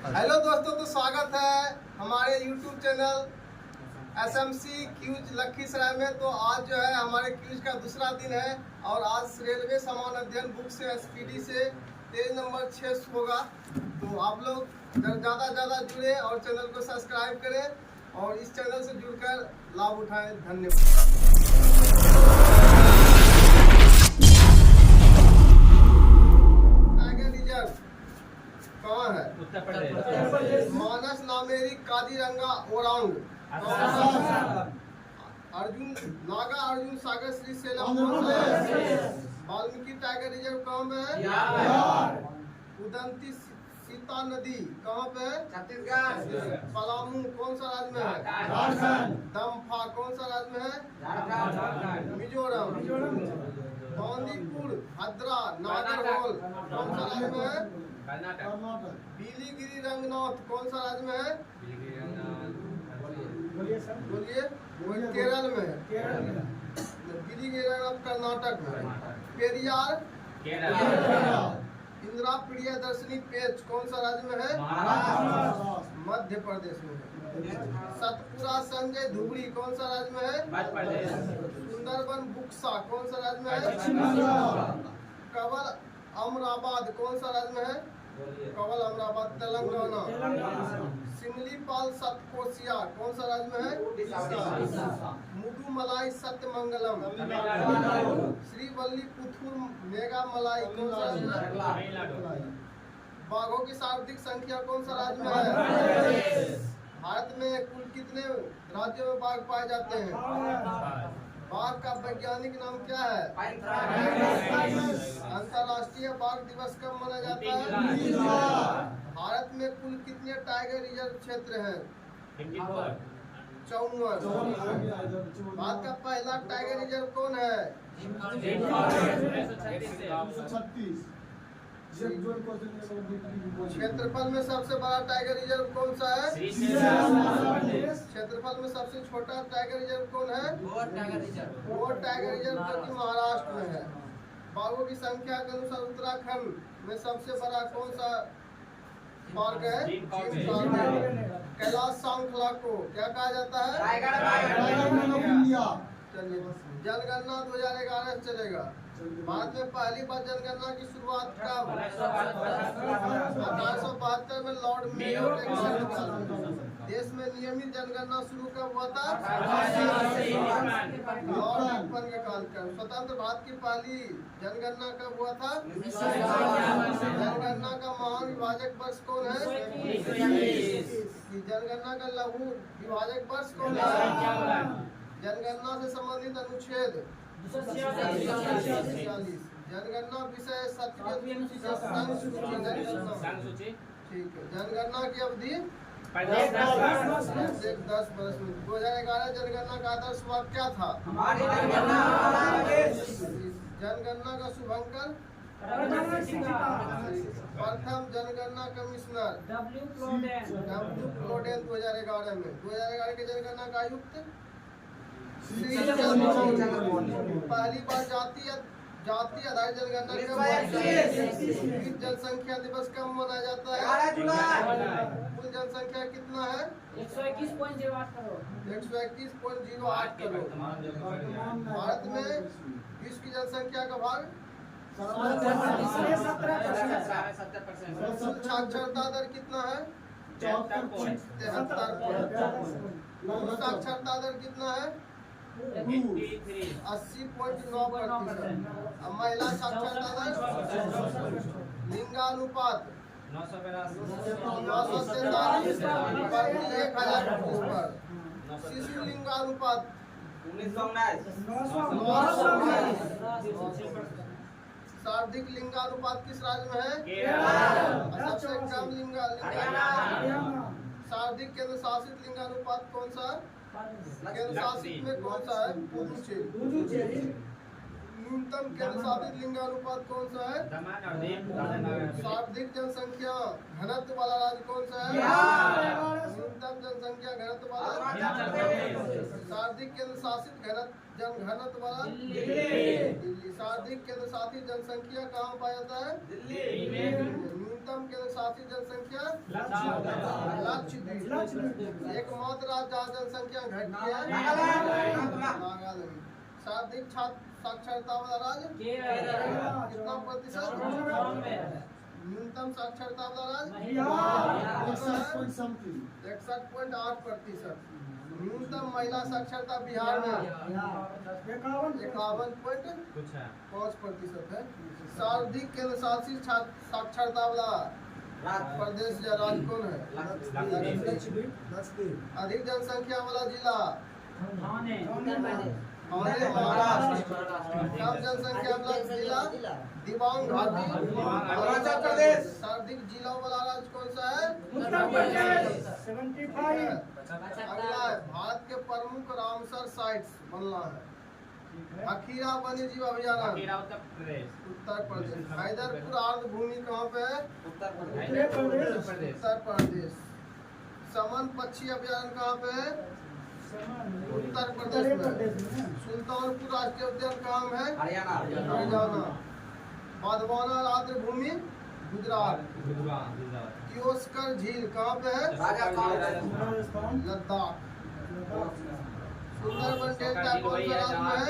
Hello दोस्तों, तो स्वागत है हमारे YouTube चैनल SMC क्यूज लखीसराय में। तो आज जो है हमारे क्यूज का दूसरा दिन है और आज रेलवे समान अध्ययन बुक से SPD से पेज नंबर 6 होगा। तो आप लोग ज़्यादा जुड़े और चैनल को सब्सक्राइब करें और इस चैनल से जुड़कर लाभ उठाएं। धन्यवाद। कहाँ है? उत्तर प्रदेश। मानस नामेरी काजीरंगा ओरांग नागा अर्जुन सागर श्री सेलम वाल्मीकि टाइगर रिजर्व कहाँ पे है? उदंती सीता नदी कहाँ पे है? छत्तीसगढ़। पलामू कौन सा राज्य में है? दम्फा कौन सा राज्य में है? मिजोरम। बांदीपुर भद्रा नागरहोल कौन सा राज्य में है? बिलीगिरी रंगनाथ कौन सा राज्य में है? बोलिए। केरल में है। बिलीगिरी रंगनाथ कर्नाटक में है। पेरियार इंदिरा प्रियदर्शनी पेच कौन सा राज्य में है? मध्य प्रदेश में है। सतपुरा संजय धुबड़ी कौन सा राज्य में है? सुंदरबन बुक्सा कौन सा राज्य में है? कवल अमराबाद कौन सा राज्य में है? कवल अमराबाद तेलंगाना। सिमलीपाल सतकोसिया कौन सा राज्य में है? मुदुमलाई सत्यमंगलम। श्रीवल्ली पुथुर मेगा मलाई कौन सा राज्य में है? बाघों की शाब्दिक संख्या कौन सा राज्य में है? भारत में कुल कितने राज्यों में बाघ पाए जाते हैं? बाघ का वैज्ञानिक नाम क्या है? अंतर्राष्ट्रीय बाघ दिवस कब मनाया जाता है? भारत में कुल कितने टाइगर रिजर्व क्षेत्र हैं? 54। भारत का पहला टाइगर रिजर्व कौन है? क्षेत्रफल में सबसे बड़ा टाइगर रिजर्व कौन सा है? क्षेत्रफल में सबसे छोटा टाइगर रिजर्व कौन है? गोर टाइगर रिजर्व जो कि महाराष्ट्र में है। बाघों की संख्या के अनुसार उत्तराखंड में सबसे बड़ा कौन सा पार्क है? कैलाश श्रृंखला को क्या कहा जाता है? चलिए, जनगणना 2011 चलेगा। भारत में पहली बार जनगणना की शुरुआत कब? 1872 में लॉर्ड मेयो के देश में नियमित जनगणना शुरू कब हुआ था? लॉर्ड रिपन के काल का। स्वतंत्र भारत की पहली जनगणना कब हुआ था? जनगणना का महान विभाजक वर्ष कौन है? जनगणना का लघु विभाजक वर्ष कौन है? जनगणना से संबंधित अनुच्छेद 246। जनगणना विषय ठीक है। जनगणना की अवधि 10 वर्ष में। 2011 जनगणना का आदर्श वाक्य क्या था? जनगणना का शुभंकर प्रथम जनगणना कमिश्नर W प्लोडेन 2011 में। 2011 के जनगणना का आयुक्त पहली बार जाति आधारित जनगणना जनसंख्या दिवस कब मनाया जाता है? कुल जनसंख्या कितना है? 121.08 करोड़। 121.08 करोड़। भारत में विश्व की जनसंख्या का भाग 70%। साक्षरता दर कितना है? 73%। साक्षरता दर कितना है? 80.9%। महिला साक्षरता दर? लिंगानुपात 943 पर 1000 पर। शिशु लिंगानुपात 1919। सर्वाधिक लिंगानुपात किस राज्य में है? सबसे कम लिंगानुपात। सर्वाधिक केंद्र शासित लिंगानुपात कौन सा? केंद्र शासित में कौन सा है? पुदुचेरी। न्यूनतम केंद्र शासित लिंगानुपात कौन सा है? सर्वाधिक जनसंख्या घनत्व वाला राज्य कौन सा है? न्यूनतम जनसंख्या घनत्व वाला। सर्वाधिक केंद्र शासित घनत्व वाला दिल्ली। सर्वाधिक केंद्र शासित जनसंख्या कहाँ पाया जाता है? दिल्ली। न्यूनतम केंद्र शासित जनसंख्या लक्षद्वीप। एकमात्र राज्य जहाँ जनसंख्या घटती है नागालैंड। सर्वाधिक छात्र साक्षरता वाला राज्य कितना प्रतिशत? न्यूनतम साक्षरता वाला राज्य 61.8%। न्यूनतम महिला साक्षरता बिहार में 51.5% है। सर्वाधिक केंद्र शासित साक्षरता वाला प्रदेश या राज्य कौन है? अधिक जनसंख्या वाला जिला महाराष्ट्र। कम जनसंख्या वाला जिला दिबांग घाटी अरुणाचल प्रदेश। सर्वाधिक जिला वाला राज्य कौन सा है? उत्तर प्रदेश 75। अगला है भारत के प्रमुख रामसर साइट्स बनना है। अखीरा वन्य जीव अभयारण्य उत्तर प्रदेश। हैदरपुर आर्द्र भूमि कहाँ पे है? उत्तर प्रदेश। समन पक्षी अभयारण्य कहाँ पे है? उत्तर प्रदेश में। सुल्तानपुर राष्ट्रीय उद्यान कहाँ है? हरियाणा। बांधवाना आर्द्र भूमि गुजरात। कियोस्कर झील कहाँ पे है? लद्दाख। सुंदरबन डेल्टा कौन सा राज्य में है?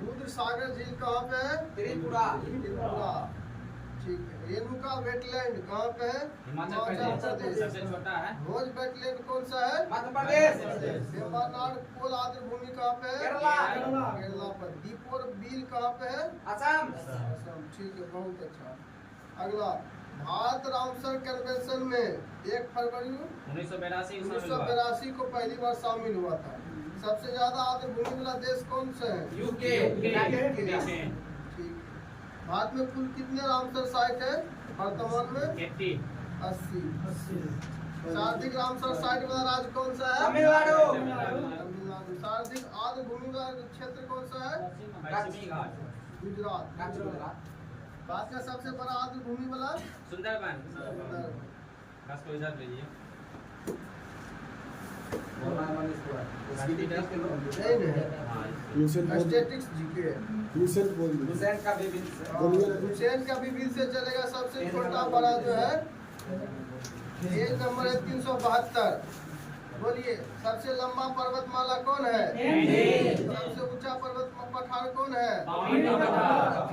रुद्र सागर झील कहाँ पे है? त्रिपुरा। ठीक है। रेणुका वेटलैंड कहाँ पे है? हिमाचल प्रदेश। सबसे छोटा है। भोज वेटलैंड कौन सा है? मध्य प्रदेश। वेम्बनाड पोल आर्द्र भूमि कहाँ पे है? केरला पर। दीपोर बिल कहाँ पे है? असम। ठीक है, बहुत अच्छा। अगला, भारत रामसर कन्वेंशन में 1 फरवरी 1982 को पहली बार शामिल हुआ था। सबसे ज्यादा आर्द्र भूमि वाला देश कौन सा है? यूके। भारत में कुल कितने रामसर साइट है वर्तमान में? 80। सर्वाधिक रामसर साइट वाला राज्य कौन सा है? तमिलनाडु। सर्वाधिक आर्द्र भूमि वाला क्षेत्र कौन सा है? गुजरात। भारत का सबसे बड़ा आर्द्र भूमि वाला? सुंदरबन। Statistics GK. हुसैन का भी बिल से चलेगा। सबसे छोटा बड़ा जो है पेज नंबर है 372। बोलिए, सबसे लंबा पर्वतमाला कौन है? सबसे ऊंचा पर्वत पठार कौन है?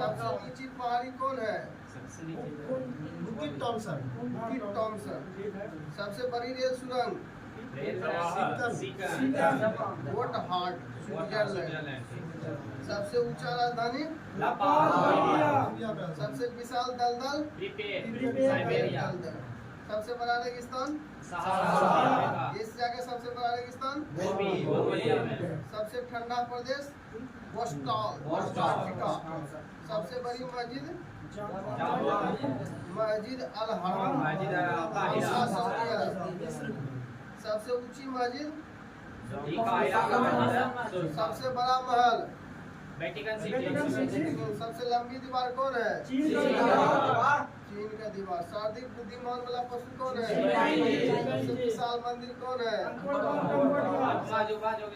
सबसे नीची पहाड़ी कौन है? बुकिट टॉमसन। सबसे बड़ी रेल सुरंग? गोटहार्ट, स्विट्जरलैंड। सबसे ऊंचा राजधानी? सबसे विशाल दलदल? सबसे बड़ा रेगिस्तान? एशिया का सबसे बड़ा रेगिस्तान? सबसे ठंडा प्रदेश? अंटार्कटिका। सबसे बड़ी मस्जिद? मस्जिद अल हराम। सबसे ऊंची मस्जिद? सबसे बड़ा महल? सबसे लंबी दीवार कौन है? चीन का दीवार। सर्वाधिक बुद्धिमान वाला पशु कौन है? सबसे विशाल मंदिर कौन है?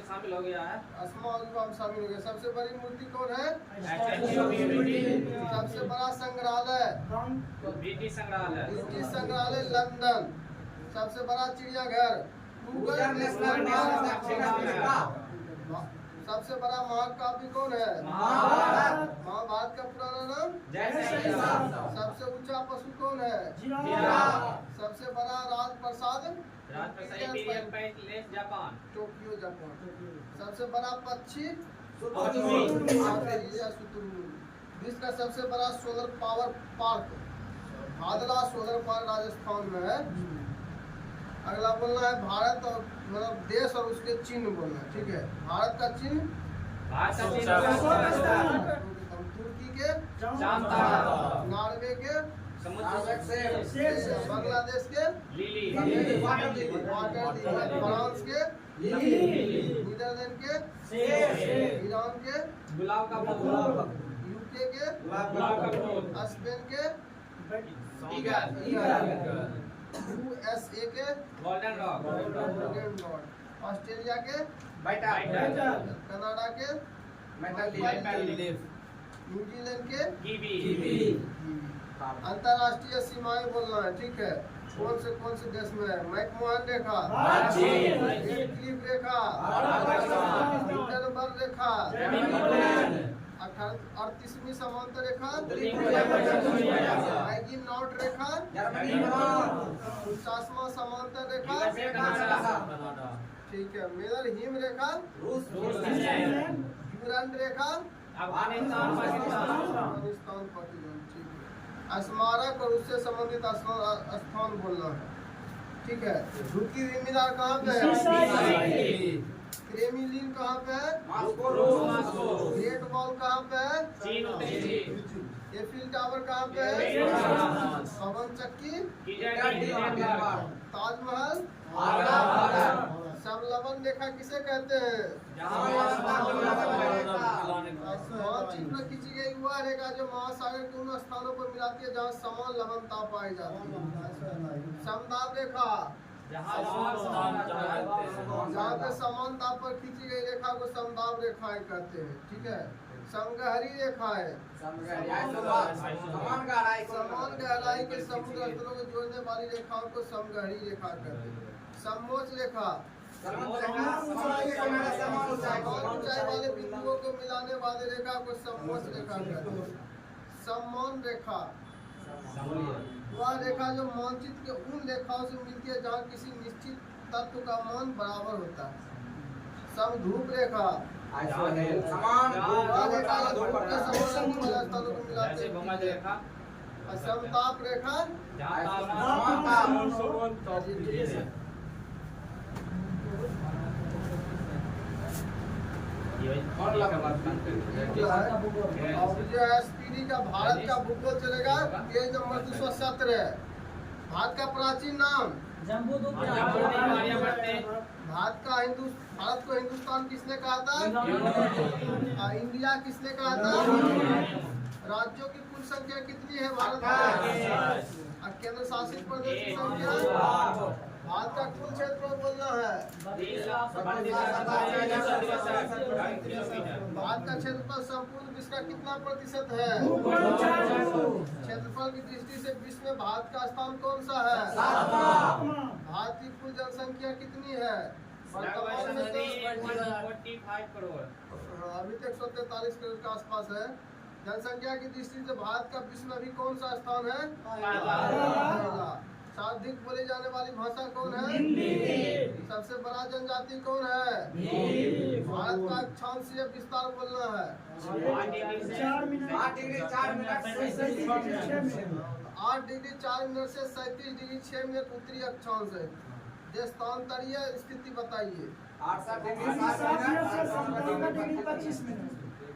शामिल हो गया है। शामिल हो गया। सबसे बड़ी मूर्ति कौन है? सबसे बड़ा संग्रहालय? ब्रिटिश संग्रहालय लंदन। सबसे बड़ा चिड़ियाघर? सबसे बड़ा महाकाव्य कौन है? महाभारत का पुराना नाम? सबसे ऊंचा पशु कौन है? सबसे बड़ा राजप्रसाद? Japan, Tokyo Japan. सबसे बड़ा पक्षी? विश्व का सबसे बड़ा solar power park Bhadla solar park Rajasthan में है। अगला बोलना है भारत और मतलब देश और उसके चिन्ह बोलना है। ठीक है, भारत का चिन्ह? तुर्की के? नॉर्वे के? बांग्लादेश के? फ्रांस के? नीदरलैंड के? ईरान के? यूके के? स्पेन के? USA के? Golden rod. ऑस्ट्रेलिया के? कनाडा के? न्यूजीलैंड के? अंतरराष्ट्रीय सीमाएं बोलना है, ठीक है। कौन से देश में है? मैकमोहन रेखा, क्लिप रेखा, हिंडनबर्ग रेखा, 38वीं समांतर रेखा, मैगी-नॉट रेखा, 49वां समांतर रेखा, ठीक है। मिलर हिम रेखा, ड्यूरैंड रेखा, अफगानिस्तान, पाकिस्तान, ठीक है। स्मारक और उससे संबंधित स्थान बोलना है, ठीक है। झुकी हुई मीनार कहाँ पे है? क्रेमलिन कहाँ पे है? ग्रेट वॉल कहाँ पे है? एफिल टावर कहाँ पे है? पवन चक्की, ताजमहल, समलवन रेखा किसे कहते हैं? मानचित्र में खींची गई वह रेखा जो महासागर के उन स्थानों को मिलाती है जहाँ समान लवणता पाई जाती है। समदाब रेखा, जहाँ पे समानता पर खींची गई रेखा को समदाब रेखाएं कहते हैं, ठीक है। समगहरी रेखा है, समान गहराई के समुद्र स्थलों को जोड़ने वाली रेखाओं को समगहरी रेखा कहते हैं। समोच्च रेखा, ऊंचाई वाले बिंदुओं को मिलाने वाली रेखा को समोच्च रेखा कहते हैं। सम्मान रेखा, वह रेखा जो मानचित्र के उन रेखाओं से मिलती है जहाँ किसी निश्चित तत्व का मान बराबर होता है। समधूप रेखा, वह रेखा जो धूप के समस्थलों को मिलाते हैं। समताप रेखा, और जो SPD का भारत का भूगोल चलेगा, पेज नंबर 217। भारत का प्राचीन नाम, भारत को हिंदुस्तान किसने कहा था? इंडिया किसने कहा था? राज्यों की कुल संख्या कितनी है भारत में? केंद्र शासित प्रदेश की संख्या? भारत का कुल क्षेत्रफल बोलना है। भारत का क्षेत्रफल संपूर्ण विश्व का कितना प्रतिशत है? क्षेत्रफल की दृष्टि से विश्व में भारत का स्थान कौन सा है? भारत की कुल जनसंख्या कितनी है? वर्तमान में 45 करोड़, अभी तक 143 करोड़ के आसपास है। जनसंख्या की दृष्टि से भारत का विश्व में अभी कौन सा स्थान है? सर्वाधिक बोली जाने वाली भाषा कौन है? हिंदी। सबसे बड़ा जनजाति कौन है? भारत का अक्षांशीय विस्तार बोलना है। 8 डिग्री 4 मिनट से 37 डिग्री 6 मिनट उत्तरी अक्षांश है। देशांतरीय स्थिति बताइए। 25 मिनट,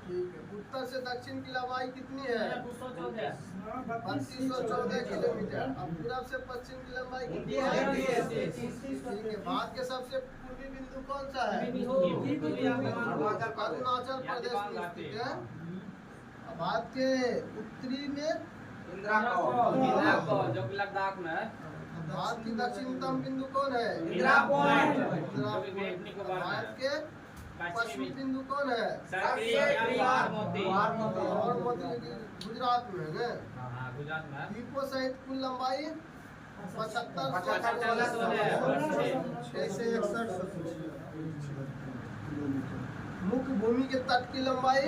ठीक है। उत्तर से दक्षिण की लंबाई कितनी है? 3214 किलोमीटर। अब पूरब से पश्चिम की लंबाई कितनी है? ठीक है। भारत के सबसे पूर्वी बिंदु कौन सा है? अरुणाचल प्रदेश में स्थित है। भारत के उत्तरी में जो लद्दाख में है। भारत की दक्षिणतम बिंदु कौन है? भारत के पश्चिमी बिंदु कौन है? गुजरात में है। द्वीपों सहित कुल लंबाई 75 मुख्य भूमि के तट की लंबाई,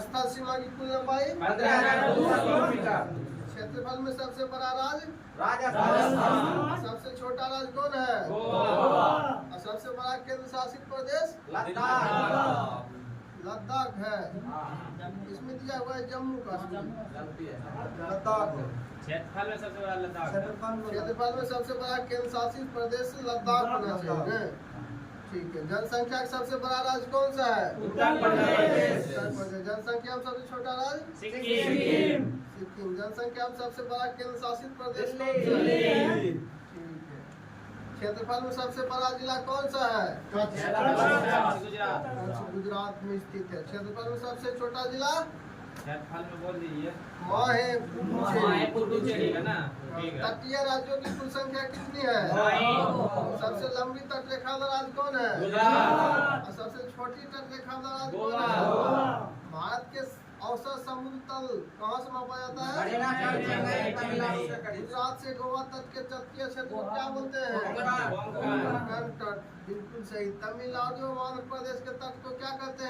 स्थल सीमा की कुल लंबाई 15,000 किलोमीटर। क्षेत्रफल में सबसे बड़ा राज्य राजस्थान। सबसे छोटा राज्य कौन है? और सबसे बड़ा केंद्र शासित प्रदेश लद्दाख है। इसमें दिया हुआ है जम्मू कश्मीर। क्षेत्रफल में सबसे बड़ा लद्दाख। क्षेत्रफल में सबसे बड़ा केंद्र शासित प्रदेश लद्दाख होना चाहिए, ठीक है। जनसंख्या का सबसे बड़ा राज्य कौन सा है? उत्तर प्रदेश। जनसंख्या में सबसे छोटा राज्य सिक्किम। जनसंख्या में सबसे बड़ा केंद्र शासित प्रदेश कौन सा है? ठीक है। क्षेत्रफल में सबसे बड़ा जिला कौन सा है? गुजरात में स्थित है। क्षेत्रफल में सबसे छोटा जिला क्षेत्रफल में बोल दीजिए। तटीय राज्यों की कुल संख्या कितनी है? सबसे लंबी तट रेखा वाला राज्य कौन है? और सबसे छोटी तट रेखा वाला राज्य कौन है? भारत के औसत समुद्र तल कहाँ से मापा जाता है? गुजरात से गोवा तक के तटीय क्षेत्र को क्या बोलते हैं? कोंकण तट। बिल्कुल सही। तमिलनाडु और आंध्र प्रदेश के तट को क्या कहते